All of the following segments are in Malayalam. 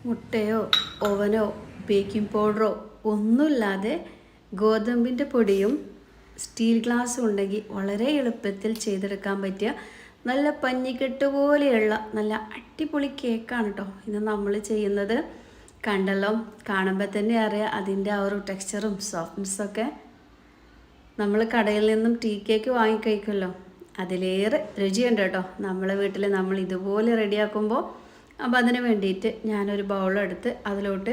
മുട്ടയോ ഓവനോ ബേക്കിംഗ് പൗഡറോ ഒന്നുമില്ലാതെ ഗോതമ്പിൻ്റെ പൊടിയും സ്റ്റീൽ ഗ്ലാസ്സും ഉണ്ടെങ്കിൽ വളരെ എളുപ്പത്തിൽ ചെയ്തെടുക്കാൻ പറ്റിയ നല്ല പഞ്ഞിക്കെട്ട് പോലെയുള്ള നല്ല അടിപൊളി കേക്കാണ് കേട്ടോ ഇന്ന് നമ്മൾ ചെയ്യുന്നത്. കണ്ടല്ലോ, കാണുമ്പോൾ തന്നെ അറിയാം അതിൻ്റെ ആ ഒരു ടെക്സ്ചറും സോഫ്റ്റ്നെസ്സൊക്കെ. നമ്മൾ കടയിൽ നിന്നും ടീ കേക്ക് വാങ്ങിക്കഴിക്കുമല്ലോ, അതിലേറെ രുചിയുണ്ട് കേട്ടോ നമ്മളെ വീട്ടിൽ നമ്മൾ ഇതുപോലെ റെഡിയാക്കുമ്പോൾ. അപ്പോൾ അതിന് വേണ്ടിയിട്ട് ഞാനൊരു ബൗളെടുത്ത് അതിലോട്ട്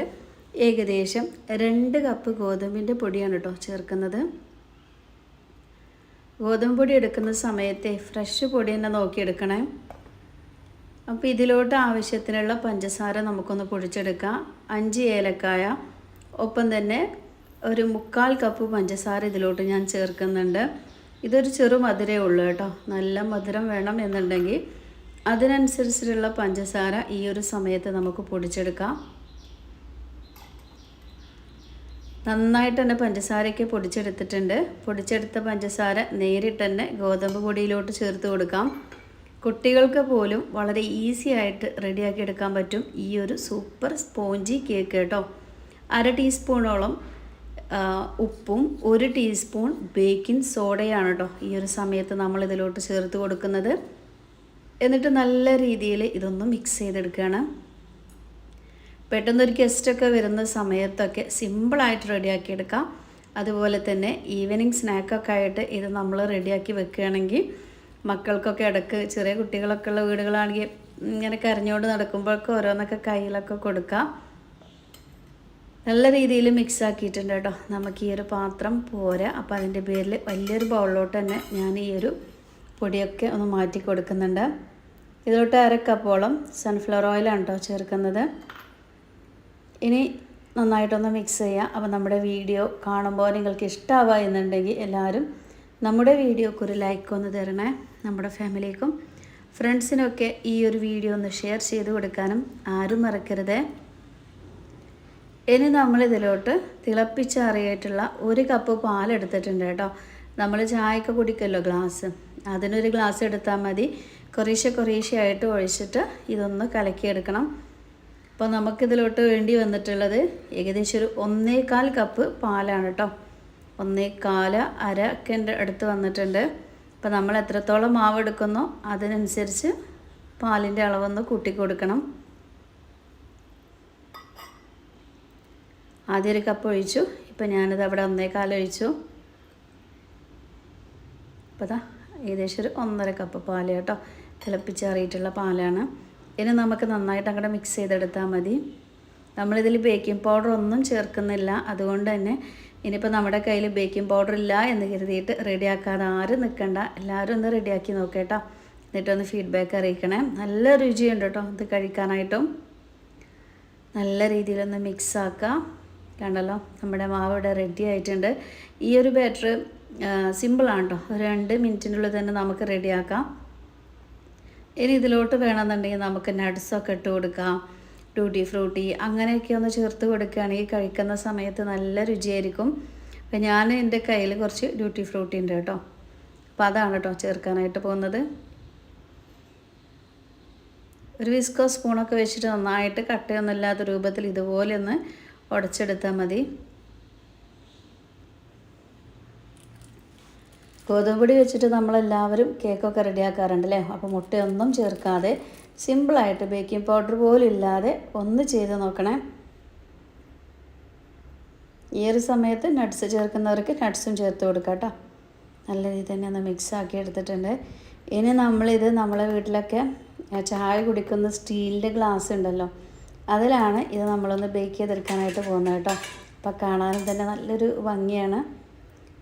ഏകദേശം 2 കപ്പ് ഗോതമ്പിൻ്റെ പൊടിയാണ് കേട്ടോ ചേർക്കുന്നത്. ഗോതമ്പ് പൊടി എടുക്കുന്ന സമയത്തെ ഫ്രഷ് പൊടി തന്നെ നോക്കിയെടുക്കണേ. അപ്പോൾ ഇതിലോട്ട് ആവശ്യത്തിനുള്ള പഞ്ചസാര നമുക്കൊന്ന് പൊടിച്ചെടുക്കാം. 5 ഏലക്കായ, ഒപ്പം തന്നെ ഒരു 1/4 കപ്പ് പഞ്ചസാര ഇതിലോട്ട് ഞാൻ ചേർക്കുന്നുണ്ട്. ഇതൊരു ചെറു മധുരമേ ഉള്ളൂ കേട്ടോ. നല്ല മധുരം വേണം എന്നുണ്ടെങ്കിൽ അതിനനുസരിച്ചിട്ടുള്ള പഞ്ചസാര ഈ ഒരു സമയത്ത് നമുക്ക് പൊടിച്ചെടുക്കാം. നന്നായിട്ട് തന്നെ പഞ്ചസാരയ്ക്ക് പൊടിച്ചെടുത്തിട്ടുണ്ട്. പൊടിച്ചെടുത്ത പഞ്ചസാര നേരിട്ട് തന്നെ ഗോതമ്പ് പൊടിയിലോട്ട് ചേർത്ത് കൊടുക്കാം. കുട്ടികൾക്ക് പോലും വളരെ ഈസി ആയിട്ട് റെഡിയാക്കി എടുക്കാൻ പറ്റും ഈ ഒരു സൂപ്പർ സ്പോഞ്ചി കേക്ക് കേട്ടോ. 1/2 ടീസ്പൂണോളം ഉപ്പും 1 ടീസ്പൂൺ ബേക്കിംഗ് സോഡയാണ് കേട്ടോ ഈ ഒരു സമയത്ത് നമ്മൾ ഇതിലോട്ട് ചേർത്ത് കൊടുക്കുന്നത്. എന്നിട്ട് നല്ല രീതിയിൽ ഇതൊന്ന് മിക്സ് ചെയ്തെടുക്കുകയാണ്. പെട്ടെന്നൊരു ഗസ്റ്റൊക്കെ വരുന്ന സമയത്തൊക്കെ സിമ്പിളായിട്ട് റെഡിയാക്കി എടുക്കാം. അതുപോലെ തന്നെ ഈവനിങ് സ്നാക്കൊക്കെ ആയിട്ട് ഇത് നമ്മൾ റെഡിയാക്കി വെക്കുകയാണെങ്കിൽ മക്കൾക്കൊക്കെ ഇടയ്ക്ക് ചെറിയ കുട്ടികളൊക്കെ ഉള്ള വീടുകളാണെങ്കിൽ ഇങ്ങനെ കരഞ്ഞുകൊണ്ട് നടക്കുമ്പോഴൊക്കെ ഓരോന്നൊക്കെ കയ്യിലൊക്കെ കൊടുക്കാം. നല്ല രീതിയിൽ മിക്സ് ആക്കിയിട്ടുണ്ട് കേട്ടോ. നമുക്ക് ഈ ഒരു പാത്രം പോരാ. അപ്പോൾ അതിൻ്റെ പേരിൽ വലിയൊരു ബൗളിലോട്ട് തന്നെ ഞാൻ ഈ ഒരു പൊടിയൊക്കെ ഒന്ന് മാറ്റി കൊടുക്കുന്നുണ്ട്. ഇതിലോട്ട് 1/2 കപ്പോളം സൺഫ്ലവർ ഓയിലാണ് കേട്ടോ ചേർക്കുന്നത്. ഇനി നന്നായിട്ടൊന്ന് മിക്സ് ചെയ്യുക. അപ്പോൾ നമ്മുടെ വീഡിയോ കാണുമ്പോൾ നിങ്ങൾക്ക് ഇഷ്ടമാവുക എന്നുണ്ടെങ്കിൽ എല്ലാവരും നമ്മുടെ വീഡിയോക്ക് ഒരു ലൈക്ക് ഒന്ന് തരണേ. നമ്മുടെ ഫാമിലിക്കും ഫ്രണ്ട്സിനൊക്കെ ഈ ഒരു വീഡിയോ ഒന്ന് ഷെയർ ചെയ്ത് കൊടുക്കാനും ആരും മറക്കരുത്. ഇനി നമ്മളിതിലോട്ട് തിളപ്പിച്ചാറിയായിട്ടുള്ള 1 കപ്പ് പാലെടുത്തിട്ടുണ്ട് കേട്ടോ. നമ്മൾ ചായയൊക്കെ കുടിക്കല്ലോ ഗ്ലാസ്, അതിനൊരു ഗ്ലാസ് എടുത്താൽ മതി. കുറേശ്ശെ ആയിട്ട് ഒഴിച്ചിട്ട് ഇതൊന്ന് കലക്കിയെടുക്കണം. അപ്പോൾ നമുക്കിതിലോട്ട് വേണ്ടി വന്നിട്ടുള്ളത് ഏകദേശം ഒരു 1/4 കപ്പ് പാലാണ് കേട്ടോ. 1/4 അരക്കെ അടുത്ത് വന്നിട്ടുണ്ട്. അപ്പോൾ നമ്മൾ എത്രത്തോളം മാവ് എടുക്കുന്നോ അതിനനുസരിച്ച് പാലിൻ്റെ അളവൊന്ന് കൂട്ടി കൊടുക്കണം. ആദ്യം 1 കപ്പ് ഒഴിച്ചു. ഇപ്പോൾ ഞാനിത് അവിടെ 1/4 ഒഴിച്ചു. അപ്പോൾ അതാ ഏകദേശം ഒരു 1.5 കപ്പ് പാൽ കേട്ടോ. തിളപ്പിച്ചാറിയിട്ടുള്ള പാലാണ്. ഇനി നമുക്ക് നന്നായിട്ട് അങ്ങോട്ട് മിക്സ് ചെയ്തെടുത്താൽ മതി. നമ്മളിതിൽ ബേക്കിംഗ് പൗഡർ ഒന്നും ചേർക്കുന്നില്ല. അതുകൊണ്ട് തന്നെ ഇനിയിപ്പോൾ നമ്മുടെ കയ്യിൽ ബേക്കിംഗ് പൗഡർ ഇല്ല എന്ന് കരുതിയിട്ട് റെഡിയാക്കാതെ ആരും നിൽക്കണ്ട. എല്ലാവരും ഒന്ന് റെഡിയാക്കി നോക്കേട്ടോ. എന്നിട്ടൊന്ന് ഫീഡ്ബാക്ക് അറിയിക്കണേ. നല്ല രുചിയുണ്ട് കേട്ടോ ഇത് കഴിക്കാനായിട്ടും. നല്ല രീതിയിലൊന്ന് മിക്സ് ആക്കാം. കണ്ടല്ലോ, നമ്മുടെ മാവ് ഇവിടെ റെഡി ആയിട്ടുണ്ട്. ഈ ഒരു ബാറ്റർ സിമ്പിളാണ് കേട്ടോ. ഒരു 2 മിനിറ്റിനുള്ളിൽ തന്നെ നമുക്ക് റെഡിയാക്കാം. ഇനി ഇതിലോട്ട് വേണമെന്നുണ്ടെങ്കിൽ നമുക്ക് നട്ട്സൊക്കെ ഇട്ട് കൊടുക്കാം. ടൂട്ടി ഫ്രൂട്ടി അങ്ങനെയൊക്കെ ഒന്ന് ചേർത്ത് കൊടുക്കുകയാണെങ്കിൽ കഴിക്കുന്ന സമയത്ത് നല്ല രുചിയായിരിക്കും. അപ്പോൾ ഞാൻ എൻ്റെ കയ്യിൽ കുറച്ച് ടൂട്ടി ഫ്രൂട്ടി ഉണ്ട് കേട്ടോ. അപ്പോൾ അതാണ് കേട്ടോ ചേർക്കാനായിട്ട് പോകുന്നത്. ഒരു വിസ്കോ സ്പൂണൊക്കെ വെച്ചിട്ട് നന്നായിട്ട് കട്ടയൊന്നും ഇല്ലാത്ത രൂപത്തിൽ ഇതുപോലെ ഒന്ന് ഉടച്ചെടുത്താൽ മതി. ഗോതമ്പൊടി വെച്ചിട്ട് നമ്മളെല്ലാവരും കേക്കൊക്കെ റെഡിയാക്കാറുണ്ടല്ലേ. അപ്പോൾ മുട്ടയൊന്നും ചേർക്കാതെ സിമ്പിളായിട്ട് ബേക്കിംഗ് പൗഡർ പോലും ഇല്ലാതെ ഒന്ന് ചെയ്ത് നോക്കണേ. ഈ ഒരു സമയത്ത് നട്ട്സ് ചേർക്കുന്നവർക്ക് നട്ട്സും ചേർത്ത് കൊടുക്കാം കേട്ടോ. നല്ല രീതിയിൽ തന്നെ ഒന്ന് മിക്സ് ആക്കി എടുത്തിട്ടുണ്ട്. ഇനി നമ്മളിത് നമ്മളെ വീട്ടിലൊക്കെ ചായ കുടിക്കുന്ന സ്റ്റീലിൻ്റെ ഗ്ലാസ് ഉണ്ടല്ലോ, അതിലാണ് ഇത് നമ്മളൊന്ന് ബേക്ക് ചെയ്തെടുക്കാനായിട്ട് പോകുന്നത് കേട്ടോ. അപ്പോൾ കാണാനും തന്നെ നല്ലൊരു ഭംഗിയാണ്.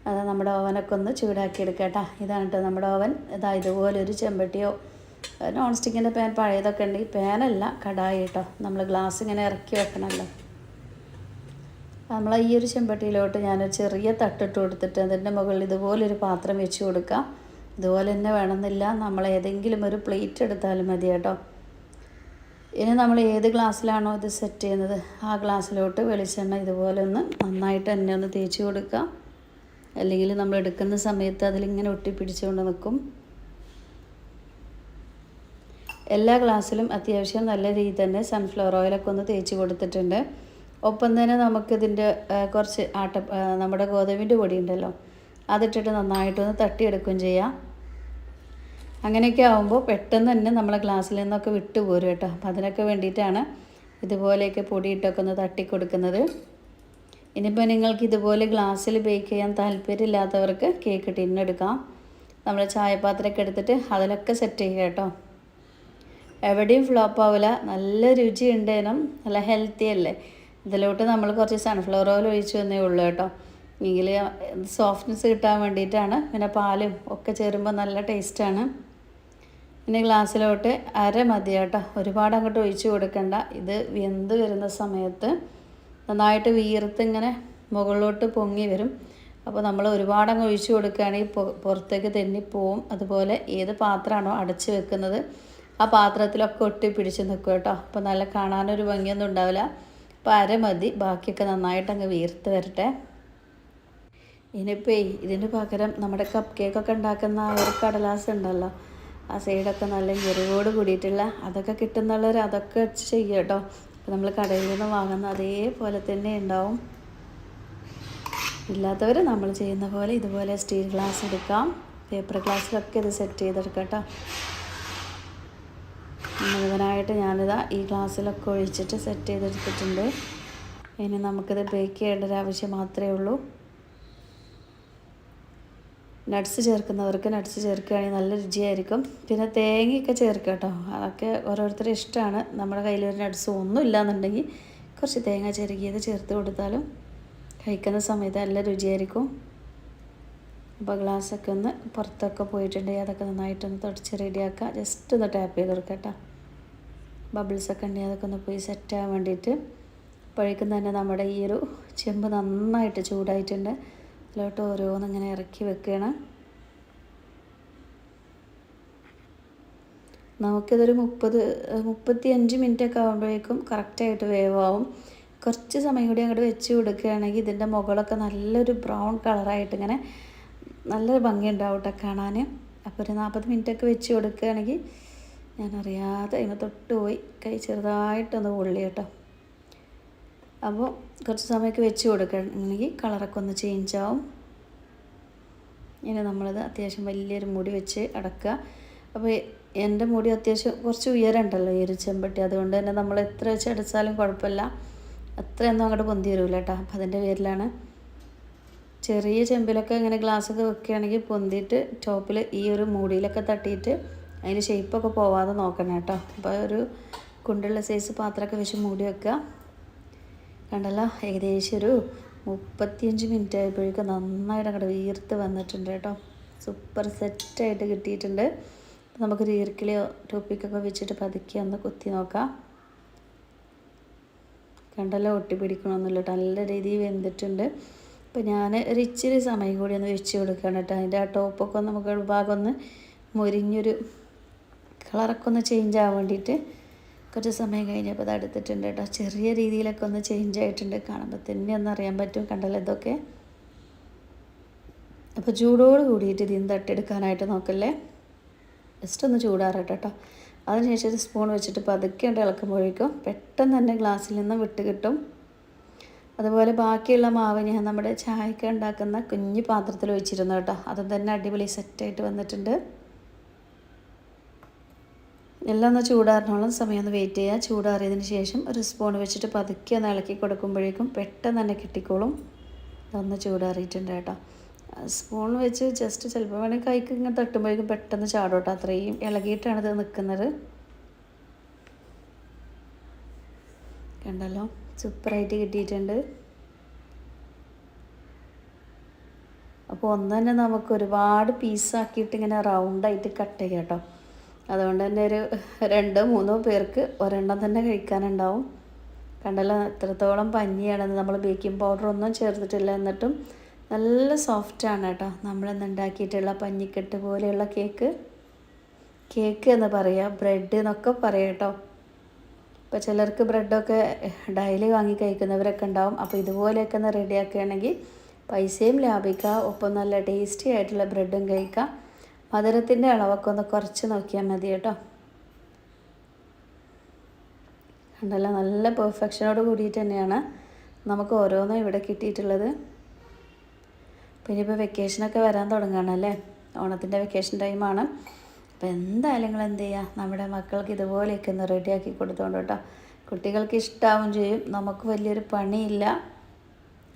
അത് നമ്മുടെ ഓവനൊക്കെ ഒന്ന് ചൂടാക്കി എടുക്കുക കേട്ടോ. ഇതാണ് കേട്ടോ നമ്മുടെ ഓവൻ. ഇതുപോലെ ഒരു ചെമ്പട്ടിയോ നോൺ സ്റ്റിക്കിൻ്റെ പാൻ പഴയതൊക്കെ ഉണ്ടെങ്കിൽ, പാനല്ല കടായി കേട്ടോ. നമ്മൾ ഗ്ലാസ് ഇങ്ങനെ ഇറക്കി വെക്കണമല്ലോ. നമ്മൾ ഈ ഒരു ചെമ്പട്ടിയിലോട്ട് ഞാനൊരു ചെറിയ തട്ടിട്ട് കൊടുത്തിട്ട് അതിൻ്റെ മുകളിൽ ഇതുപോലൊരു പാത്രം വെച്ച് കൊടുക്കാം. ഇതുപോലെ തന്നെ വേണമെന്നില്ല, നമ്മൾ ഏതെങ്കിലും ഒരു പ്ലേറ്റ് എടുത്താലും മതി കേട്ടോ. ഇനി നമ്മൾ ഏത് ഗ്ലാസ്സിലാണോ ഇത് സെറ്റ് ചെയ്യുന്നത് ആ ഗ്ലാസ്സിലോട്ട് വെളിച്ചെണ്ണ ഇതുപോലെ ഒന്ന് നന്നായിട്ട് തന്നെ ഒന്ന് തേച്ച് കൊടുക്കാം. അല്ലെങ്കിൽ നമ്മൾ എടുക്കുന്ന സമയത്ത് അതിലിങ്ങനെ ഒട്ടിപ്പിടിച്ചുകൊണ്ട് നിൽക്കും. എല്ലാ ഗ്ലാസ്സിലും അത്യാവശ്യം നല്ല രീതിയിൽ തന്നെ സൺഫ്ലവർ ഓയിലൊക്കെ ഒന്ന് തേച്ച് കൊടുത്തിട്ടുണ്ട്. ഒപ്പം തന്നെ നമുക്കിതിൻ്റെ കുറച്ച് നമ്മുടെ ഗോതമ്പിൻ്റെ പൊടി ഉണ്ടല്ലോ, അതിട്ടിട്ട് നന്നായിട്ടൊന്ന് തട്ടിയെടുക്കുകയും ചെയ്യാം. അങ്ങനെയൊക്കെ ആകുമ്പോൾ പെട്ടെന്ന് തന്നെ നമ്മളെ ഗ്ലാസ്സിൽ നിന്നൊക്കെ വിട്ടു പോരും കേട്ടോ. അപ്പം അതിനൊക്കെ വേണ്ടിയിട്ടാണ് ഇതുപോലെയൊക്കെ പൊടിയിട്ടൊക്കെ ഒന്ന് തട്ടി കൊടുക്കുന്നത്. ഇനിയിപ്പോൾ നിങ്ങൾക്ക് ഇതുപോലെ ഗ്ലാസ്സിൽ ബേക്ക് ചെയ്യാൻ താല്പര്യമില്ലാത്തവർക്ക് കേക്ക് ടിന്നെടുക്കാം. നമ്മൾ ചായപാത്രമൊക്കെ എടുത്തിട്ട് അതിലൊക്കെ സെറ്റ് ചെയ്യുക കേട്ടോ. എവിടെയും ഫ്ലോപ്പ് ആവില്ല, നല്ല രുചി ഉണ്ടേനും, നല്ല ഹെൽത്തി അല്ലേ. ഇതിലോട്ട് നമ്മൾ കുറച്ച് സൺഫ്ലവർ ഓയിൽ ഒഴിച്ചു തന്നേ ഉള്ളൂ കേട്ടോ. എങ്കിൽ സോഫ്റ്റ്നെസ് കിട്ടാൻ വേണ്ടിയിട്ടാണ്. പിന്നെ പാലും ഒക്കെ ചേരുമ്പോൾ നല്ല ടേസ്റ്റാണ്. പിന്നെ ഗ്ലാസ്സിലോട്ട് അര മതി കേട്ടോ, ഒരുപാട് അങ്ങോട്ട് ഒഴിച്ച് കൊടുക്കണ്ട. ഇത് വെന്ത് വരുന്ന സമയത്ത് നന്നായിട്ട് വീർത്ത് ഇങ്ങനെ മുകളിലോട്ട് പൊങ്ങി വരും. അപ്പോൾ നമ്മൾ ഒരുപാട് അങ്ങ് ഒഴിച്ച് കൊടുക്കുകയാണെങ്കിൽ പുറത്തേക്ക് തെന്നിപ്പോവും. അതുപോലെ ഏത് പാത്രമാണോ അടച്ച് വെക്കുന്നത് ആ പാത്രത്തിലൊക്കെ ഒട്ടി പിടിച്ച് നിൽക്കും കേട്ടോ. അപ്പോൾ നല്ല കാണാനൊരു ഭംഗിയൊന്നും ഉണ്ടാവില്ല. അപ്പോൾ അര മതി, ബാക്കിയൊക്കെ നന്നായിട്ട് അങ്ങ് വീർത്ത് വരട്ടെ. ഇനിയിപ്പോൾ ഇതിന് പകരം നമ്മുടെ കപ്പ് കേക്കൊക്കെ ഉണ്ടാക്കുന്ന ആ ഒരു കടലാസ് ഉണ്ടല്ലോ, ആ സൈഡൊക്കെ നല്ല ഞെറിവോട് കൂടിയിട്ടുള്ള അതൊക്കെ കിട്ടുന്നുള്ളവർ അതൊക്കെ വെച്ച് ചെയ്യുക കേട്ടോ. അപ്പോൾ നമ്മൾ കടയിൽ നിന്ന് വാങ്ങുന്ന അതേപോലെ തന്നെ ഉണ്ടാവും. ഇല്ലാത്തവർ നമ്മൾ ചെയ്യുന്ന പോലെ ഇതുപോലെ സ്റ്റീൽ ഗ്ലാസ് എടുക്കാം. പേപ്പർ ഗ്ലാസ്സിലൊക്കെ ഇത് സെറ്റ് ചെയ്തെടുക്കാം കേട്ടോ. മുഴുവനായിട്ട് ഞാനിതാ ഈ ഗ്ലാസ്സിലൊക്കെ ഒഴിച്ചിട്ട് സെറ്റ് ചെയ്തെടുത്തിട്ടുണ്ട്. ഇനി നമുക്കിത് ബേക്ക് ചെയ്യേണ്ട ഒരു ആവശ്യം മാത്രമേ ഉള്ളൂ. നട്ട്സ് ചേർക്കുന്നവർക്ക് നട്ട്സ് ചേർക്കുകയാണെങ്കിൽ നല്ല രുചിയായിരിക്കും. പിന്നെ തേങ്ങയൊക്കെ ചേർക്കുക കേട്ടോ, അതൊക്കെ ഓരോരുത്തരുടെ ഇഷ്ടമാണ്. നമ്മുടെ കയ്യിലൊരു നട്ട്സ് ഒന്നും ഇല്ലയെന്നുണ്ടെങ്കിൽ കുറച്ച് തേങ്ങ ചെറുകിയത് ചേർത്ത് കൊടുത്താലും കഴിക്കുന്ന സമയത്ത് നല്ല രുചിയായിരിക്കും. അപ്പോൾ ഗ്ലാസ്സൊക്കെ ഒന്ന് പുറത്തൊക്കെ പോയിട്ടുണ്ടെങ്കിൽ അതൊക്കെ നന്നായിട്ടൊന്ന് തുടച്ച് റെഡിയാക്കുക. ജസ്റ്റ് ഒന്ന് ടാപ്പ് ചെയ്ത് കൊടുക്കുക കേട്ടോ. ബബിൾസൊക്കെ ഉണ്ടെങ്കിൽ അതൊക്കെ ഒന്ന് പോയി സെറ്റാകാൻ വേണ്ടിയിട്ട്. അപ്പോഴേക്കും തന്നെ നമ്മുടെ ഈ ഒരു ചെമ്പ് നന്നായിട്ട് ചൂടായിട്ടുണ്ട്. അതിലോട്ട് ഓരോന്നിങ്ങനെ ഇറക്കി വെക്കുകയാണ്. നമുക്കിതൊരു 35 മിനിറ്റൊക്കെ ആകുമ്പോഴേക്കും കറക്റ്റായിട്ട് വേവാവും. കുറച്ച് സമയം കൂടി അങ്ങോട്ട് വെച്ച് കൊടുക്കുകയാണെങ്കിൽ ഇതിൻ്റെ മുകളൊക്കെ നല്ലൊരു ബ്രൗൺ കളറായിട്ട് ഇങ്ങനെ നല്ലൊരു ഭംഗിയുണ്ടാവും കേട്ടോ കാണാൻ. അപ്പോൾ ഒരു 40 മിനിറ്റൊക്കെ വെച്ച് കൊടുക്കുകയാണെങ്കിൽ ഞാനറിയാതെ അതിന് തൊട്ട് പോയി കൈ ചെറുതായിട്ടൊന്ന് പൊള്ളി കേട്ടോ. അപ്പോൾ കുറച്ച് സമയമൊക്കെ വെച്ച് കൊടുക്കുകയാണെങ്കിൽ കളറൊക്കെ ഒന്ന് ചേഞ്ച് ആവും. ഇനി നമ്മളത് അത്യാവശ്യം വലിയൊരു മുടി വെച്ച് അടക്കുക. അപ്പോൾ എൻ്റെ മുടി അത്യാവശ്യം കുറച്ച് ഉയരമുണ്ടല്ലോ ഈ ഒരു ചെമ്പട്ടി, അതുകൊണ്ട് തന്നെ നമ്മൾ എത്ര വെച്ച് അടച്ചാലും കുഴപ്പമില്ല, അത്രയൊന്നും അങ്ങോട്ട് പൊന്തി വരില്ല കേട്ടോ. അപ്പം അതിൻ്റെ പേരിലാണ്. ചെറിയ ചെമ്പിലൊക്കെ ഇങ്ങനെ ഗ്ലാസ്സൊക്കെ വെക്കുകയാണെങ്കിൽ പൊന്തിയിട്ട് ടോപ്പിൽ ഈ ഒരു മൂടിയിലൊക്കെ തട്ടിയിട്ട് അതിന് ഷേപ്പൊക്കെ പോവാതെ നോക്കണം കേട്ടോ. അപ്പോൾ ഒരു കുണ്ടുള്ള സൈസ് പാത്രമൊക്കെ വെച്ച് മൂടി വെക്കുക. കണ്ടല്ലോ, ഏകദേശം ഒരു 35 മിനിറ്റ് ആയപ്പോഴേക്കും നന്നായിട്ട് അങ്ങോട്ട് വീർത്ത് വന്നിട്ടുണ്ട് കേട്ടോ. സൂപ്പർ സെറ്റായിട്ട് കിട്ടിയിട്ടുണ്ട്. നമുക്കൊരു ഈർക്കിളിയോ ടോപ്പിക്കൊക്കെ വെച്ചിട്ട് പതുക്കെ ഒന്ന് കുത്തി നോക്കാം. കണ്ടല്ലോ, ഒട്ടി പിടിക്കണമെന്നില്ല കേട്ടോ, നല്ല രീതിയിൽ വെന്തിട്ടുണ്ട്. അപ്പോൾ ഞാൻ ഒരു ഇച്ചിരി സമയം കൂടി ഒന്ന് വെച്ച് കൊടുക്കുകയാണ് കേട്ടോ. അതിൻ്റെ ആ ടോപ്പൊക്കെ ഒന്ന് നമുക്ക് ഭാഗം ഒന്ന് മുരിഞ്ഞൊരു കളറൊക്കെ ഒന്ന് ചേഞ്ച് ആവാൻ വേണ്ടിയിട്ട് കുറച്ച് സമയം കഴിഞ്ഞപ്പോൾ അത് എടുത്തിട്ടുണ്ട് കേട്ടോ. ചെറിയ രീതിയിലൊക്കെ ഒന്ന് ചേഞ്ച് ആയിട്ടുണ്ട്, കാണുമ്പോൾ തന്നെ ഒന്ന് അറിയാൻ പറ്റും. കണ്ടല്ലോ ഇതൊക്കെ. അപ്പോൾ ചൂടോട് കൂടിയിട്ട് ഇതിന് തട്ടിയെടുക്കാനായിട്ട് നോക്കല്ലേ, ജസ്റ്റ് ഒന്ന് ചൂടാറട്ടെ കേട്ടോ. അതിനുശേഷം ഒരു സ്പൂൺ വെച്ചിട്ട് പതുക്കെ ഇളക്കുമ്പോഴേക്കും പെട്ടെന്ന് തന്നെ ഗ്ലാസ്സിൽ നിന്ന് വിട്ട് കിട്ടും. അതുപോലെ ബാക്കിയുള്ള മാവ് ഞാൻ നമ്മുടെ ചായക്ക് ഉണ്ടാക്കുന്ന കുഞ്ഞു പാത്രത്തിൽ വെച്ചിരുന്നു കേട്ടോ. അതും തന്നെ അടിപൊളി സെറ്റായിട്ട് വന്നിട്ടുണ്ട്. എല്ലാം ഒന്ന് ചൂടാറിനോളം സമയം ഒന്ന് വെയിറ്റ് ചെയ്യുക. ചൂടാറിയതിന് ശേഷം ഒരു സ്പൂൺ വെച്ചിട്ട് പതുക്കെ ഒന്ന് ഇളക്കി കൊടുക്കുമ്പോഴേക്കും പെട്ടെന്ന് തന്നെ കിട്ടിക്കോളും. ഇതൊന്ന് ചൂടാറിയിട്ടുണ്ട് കേട്ടോ. സ്പൂൺ വെച്ച് ജസ്റ്റ് ചിലപ്പോൾ വേണമെങ്കിൽ കൈക്ക് ഇങ്ങനെ തട്ടുമ്പോഴേക്കും പെട്ടെന്ന് ചാടോട്ടോ, അത്രയും ഇളകിയിട്ടാണ് ഇത് നിൽക്കുന്നത്. കണ്ടല്ലോ, സൂപ്പറായിട്ട് കിട്ടിയിട്ടുണ്ട്. അപ്പോൾ ഒന്ന് തന്നെ നമുക്ക് ഒരുപാട് പീസാക്കിയിട്ട് ഇങ്ങനെ റൗണ്ടായിട്ട് കട്ട് ചെയ്യാം കേട്ടോ. അതുകൊണ്ട് തന്നെ ഒരു 2-3 പേർക്ക് ഒരെണ്ണം തന്നെ കഴിക്കാനുണ്ടാവും. കണ്ടല്ലോ എത്രത്തോളം പഞ്ഞിയാണെന്ന്. നമ്മൾ ബേക്കിംഗ് പൗഡർ ഒന്നും ചേർത്തിട്ടില്ല, എന്നിട്ടും നല്ല സോഫ്റ്റാണ് കേട്ടോ. നമ്മളിന്ന് ഉണ്ടാക്കിയിട്ടുള്ള പഞ്ഞിക്കെട്ട് പോലെയുള്ള കേക്ക് എന്ന് പറയാം, ബ്രെഡ് എന്നൊക്കെ പറയാം കേട്ടോ. ഇപ്പോൾ ചിലർക്ക് ബ്രെഡൊക്കെ ഡെയിലി വാങ്ങി കഴിക്കുന്നവരൊക്കെ ഉണ്ടാവും. അപ്പോൾ ഇതുപോലെയൊക്കെ ഒന്ന് റെഡിയാക്കുകയാണെങ്കിൽ പൈസയും ലാഭിക്കുക, ഒപ്പം നല്ല ടേസ്റ്റി ആയിട്ടുള്ള ബ്രെഡും കഴിക്കാം. മധുരത്തിൻ്റെ അളവൊക്കെ ഒന്ന് കുറച്ച് നോക്കിയാൽ മതി കേട്ടോ. കണ്ടല്ലോ, നല്ല പെർഫെക്ഷനോട് കൂടിയിട്ട് തന്നെയാണ് നമുക്ക് ഓരോന്നും ഇവിടെ കിട്ടിയിട്ടുള്ളത്. പിന്നെ ഇപ്പോൾ വെക്കേഷനൊക്കെ വരാൻ തുടങ്ങുകയാണല്ലേ, ഓണത്തിൻ്റെ വെക്കേഷൻ ടൈമാണ്. അപ്പോൾ എന്തായാലും നിങ്ങൾ എന്ത് ചെയ്യുക, നമ്മുടെ മക്കൾക്ക് ഇതുപോലെയൊക്കെ ഒന്ന് റെഡിയാക്കി കൊടുത്തോണ്ട് കേട്ടോ. കുട്ടികൾക്ക് ഇഷ്ടമാവും ചെയ്യും, നമുക്ക് വലിയൊരു പണിയില്ല,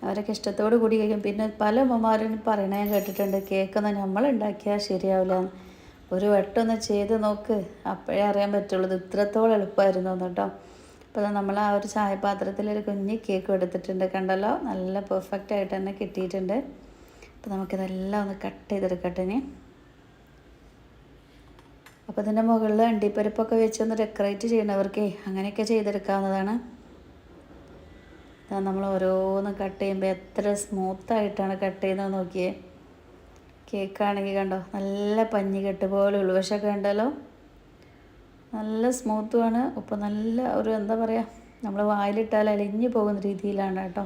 അവരൊക്കെ ഇഷ്ടത്തോടു കൂടി കഴിക്കും. പിന്നെ പല ഉമ്മമാരും പറയണ ഞാൻ കേട്ടിട്ടുണ്ട്, കേക്കൊന്നും നമ്മൾ ഉണ്ടാക്കിയാൽ ശരിയാവില്ല, ഒരു വട്ടമൊന്ന് ചെയ്ത് നോക്ക്, അപ്പോഴേ അറിയാൻ പറ്റുള്ളൂ ഇത് ഇത്രത്തോളം എളുപ്പമായിരുന്നു എന്ന് കേട്ടോ. അപ്പോൾ നമ്മൾ ആ ഒരു ചായപാത്രത്തിലൊരു കുഞ്ഞ് കേക്ക് എടുത്തിട്ടുണ്ട്, കണ്ടല്ലോ, നല്ല പെർഫെക്റ്റ് ആയിട്ട് തന്നെ കിട്ടിയിട്ടുണ്ട്. അപ്പോൾ നമുക്കിതെല്ലാം ഒന്ന് കട്ട് ചെയ്തെടുക്കട്ടെ ഇനി. അപ്പോൾ ഇതിൻ്റെ മുകളിൽ അണ്ടിപ്പരിപ്പൊക്കെ വെച്ചൊന്ന് ഡെക്കറേറ്റ് ചെയ്യണവർക്ക് അങ്ങനെയൊക്കെ ചെയ്തെടുക്കാവുന്നതാണ്. നമ്മൾ ഓരോന്ന് കട്ട് ചെയ്യുമ്പോൾ എത്ര സ്മൂത്തായിട്ടാണ് കട്ട് ചെയ്യുന്നത് നോക്കിയേ. കേക്കാണെങ്കിൽ കണ്ടോ, നല്ല പഞ്ഞിക്കെട്ട് പോലെ ഉൾവശമൊക്കെ ഉണ്ടല്ലോ, നല്ല സ്മൂത്തുമാണ്. ഇപ്പോൾ നല്ല ഒരു എന്താ പറയുക, നമ്മൾ വായിലിട്ടാൽ അലിഞ്ഞു പോകുന്ന രീതിയിലാണ് കേട്ടോ.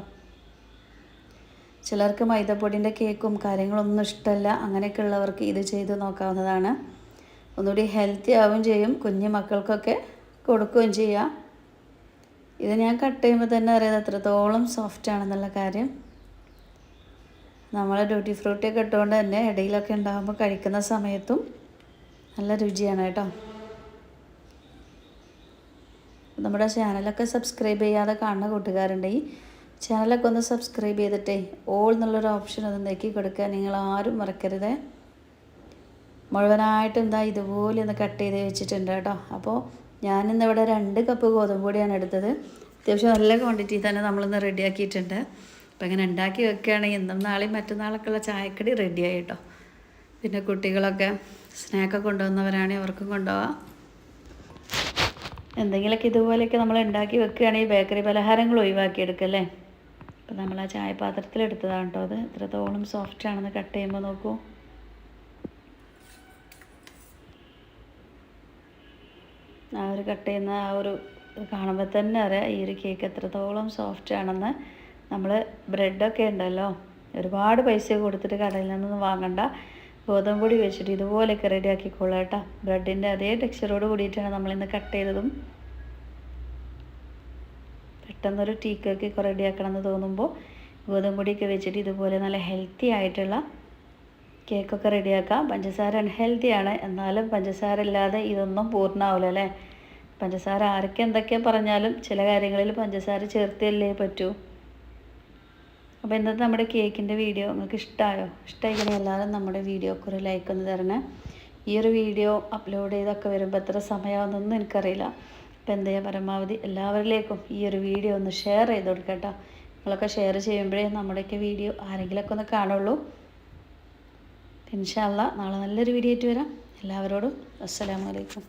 ചിലർക്ക് മൈദപ്പൊടിൻ്റെ കേക്കും കാര്യങ്ങളൊന്നും ഇഷ്ടമല്ല, അങ്ങനെയൊക്കെ ഉള്ളവർക്ക് ഇത് ചെയ്ത് നോക്കാവുന്നതാണ്. ഒന്നുകൂടി ഹെൽത്തി ആവുകയും ചെയ്യും, കുഞ്ഞു മക്കൾക്കൊക്കെ കൊടുക്കുകയും ചെയ്യാം. ഇത് ഞാൻ കട്ട് ചെയ്യുമ്പോൾ തന്നെ അറിയാം എത്രത്തോളം സോഫ്റ്റ് ആണെന്നുള്ള കാര്യം. നമ്മൾ ഡ്യൂട്ടി ഫ്രൂട്ടിയൊക്കെ ഇട്ടുകൊണ്ട് തന്നെ ഇടയിലൊക്കെ ഉണ്ടാകുമ്പോൾ കഴിക്കുന്ന സമയത്തും നല്ല രുചിയാണ് കേട്ടോ. നമ്മുടെ ചാനലൊക്കെ സബ്സ്ക്രൈബ് ചെയ്യാതെ കാണുന്ന കൂട്ടുകാരുണ്ടെങ്കിൽ ചാനലൊക്കെ ഒന്ന് സബ്സ്ക്രൈബ് ചെയ്തിട്ടേ ഓൾ എന്നുള്ളൊരു ഓപ്ഷൻ ഒന്ന് നെക്കി കൊടുക്കുക, നിങ്ങൾ ആരും മറക്കരുത്. മുഴുവനായിട്ടും എന്താ ഇതുപോലെ ഒന്ന് കട്ട് ചെയ്ത് വെച്ചിട്ടുണ്ട് കേട്ടോ. അപ്പോൾ ഞാനിന്നിവിടെ 2 കപ്പ് ഗോതമ്പ് പൊടിയാണ് എടുത്തത്. അത്യാവശ്യം നല്ല ക്വാണ്ടിറ്റി തന്നെ നമ്മളിന്ന് റെഡിയാക്കിയിട്ടുണ്ട്. അപ്പോൾ ഇങ്ങനെ ഉണ്ടാക്കി വെക്കുകയാണെങ്കിൽ ഇന്നും നാളെയും മറ്റന്നാളൊക്കെ ഉള്ള ചായക്കടി റെഡിയായി കേട്ടോ. പിന്നെ കുട്ടികളൊക്കെ സ്നാക്കൊക്കെ കൊണ്ടുവന്നവരാണെങ്കിൽ അവർക്കും കൊണ്ടുപോകാം. എന്തെങ്കിലുമൊക്കെ ഇതുപോലെയൊക്കെ നമ്മൾ ഉണ്ടാക്കി വെക്കുകയാണെങ്കിൽ ബേക്കറി പലഹാരങ്ങൾ ഒഴിവാക്കിയെടുക്കല്ലേ. അപ്പോൾ നമ്മൾ ആ ചായപാത്രത്തിലെടുത്തതാണ് കേട്ടോ. അത് എത്രത്തോളം സോഫ്റ്റ് ആണെന്ന് കട്ട് ചെയ്യുമ്പോൾ നോക്കൂ. ആ ഒരു കട്ട് ചെയ്യുന്ന ആ ഒരു കാണുമ്പോൾ തന്നെ അറിയാം ഈ ഒരു കേക്ക് എത്രത്തോളം സോഫ്റ്റ് ആണെന്ന്. നമ്മൾ ബ്രെഡൊക്കെ ഉണ്ടല്ലോ, ഒരുപാട് പൈസ കൊടുത്തിട്ട് കടയിൽ നിന്നൊന്നും വാങ്ങണ്ട, ഗോതമ്പ് പൊടി വെച്ചിട്ട് ഇതുപോലെയൊക്കെ റെഡി ആക്കിക്കോളാം കേട്ടോ. ബ്രെഡിൻ്റെ അതേ ടെക്സ്ചറോട് കൂടിയിട്ടാണ് നമ്മളിന്ന് കട്ട് ചെയ്തതും. പെട്ടെന്നൊരു ടീ കേക്കൊക്കെ റെഡിയാക്കണം എന്ന് തോന്നുമ്പോൾ ഗോതമ്പ് പൊടിയൊക്കെ വെച്ചിട്ട് ഇതുപോലെ നല്ല ഹെൽത്തി ആയിട്ടുള്ള കേക്കൊക്കെ റെഡിയാക്കാം. പഞ്ചസാര അൺഹെൽത്തിയാണ്, എന്നാലും പഞ്ചസാര ഇല്ലാതെ ഇതൊന്നും പൂർണ്ണമാവില്ല അല്ലേ. പഞ്ചസാര ആരൊക്കെ എന്തൊക്കെ പറഞ്ഞാലും ചില കാര്യങ്ങളിൽ പഞ്ചസാര ചേർത്തല്ലേ പറ്റൂ. അപ്പോൾ ഇന്നത്തെ നമ്മുടെ കേക്കിൻ്റെ വീഡിയോ നിങ്ങൾക്ക് ഇഷ്ടമായോ? ഇഷ്ടമായിക്കണേ എല്ലാവരും നമ്മുടെ വീഡിയോക്ക് ഒരു ലൈക്ക് ഒന്ന് തരണേ. ഈ ഒരു വീഡിയോ അപ്ലോഡ് ചെയ്തൊക്കെ വരുമ്പോൾ എത്ര സമയമാണെന്നൊന്നും എനിക്കറിയില്ല. അപ്പോൾ എന്താ ചെയ്യുക, പരമാവധി എല്ലാവരിലേക്കും ഈ ഒരു വീഡിയോ ഒന്ന് ഷെയർ ചെയ്ത് കൊടുക്കട്ടോ. നിങ്ങളൊക്കെ ഷെയർ ചെയ്യുമ്പോഴേ നമ്മുടെയൊക്കെ വീഡിയോ ആരെങ്കിലുമൊക്കെ ഒന്ന് കാണുള്ളൂ. ഇൻഷാ അല്ലാഹ് നാളെ നല്ലൊരു വീഡിയോ ആയിട്ട് വരാം. എല്ലാവരോടും അസ്സലാമു അലൈക്കും.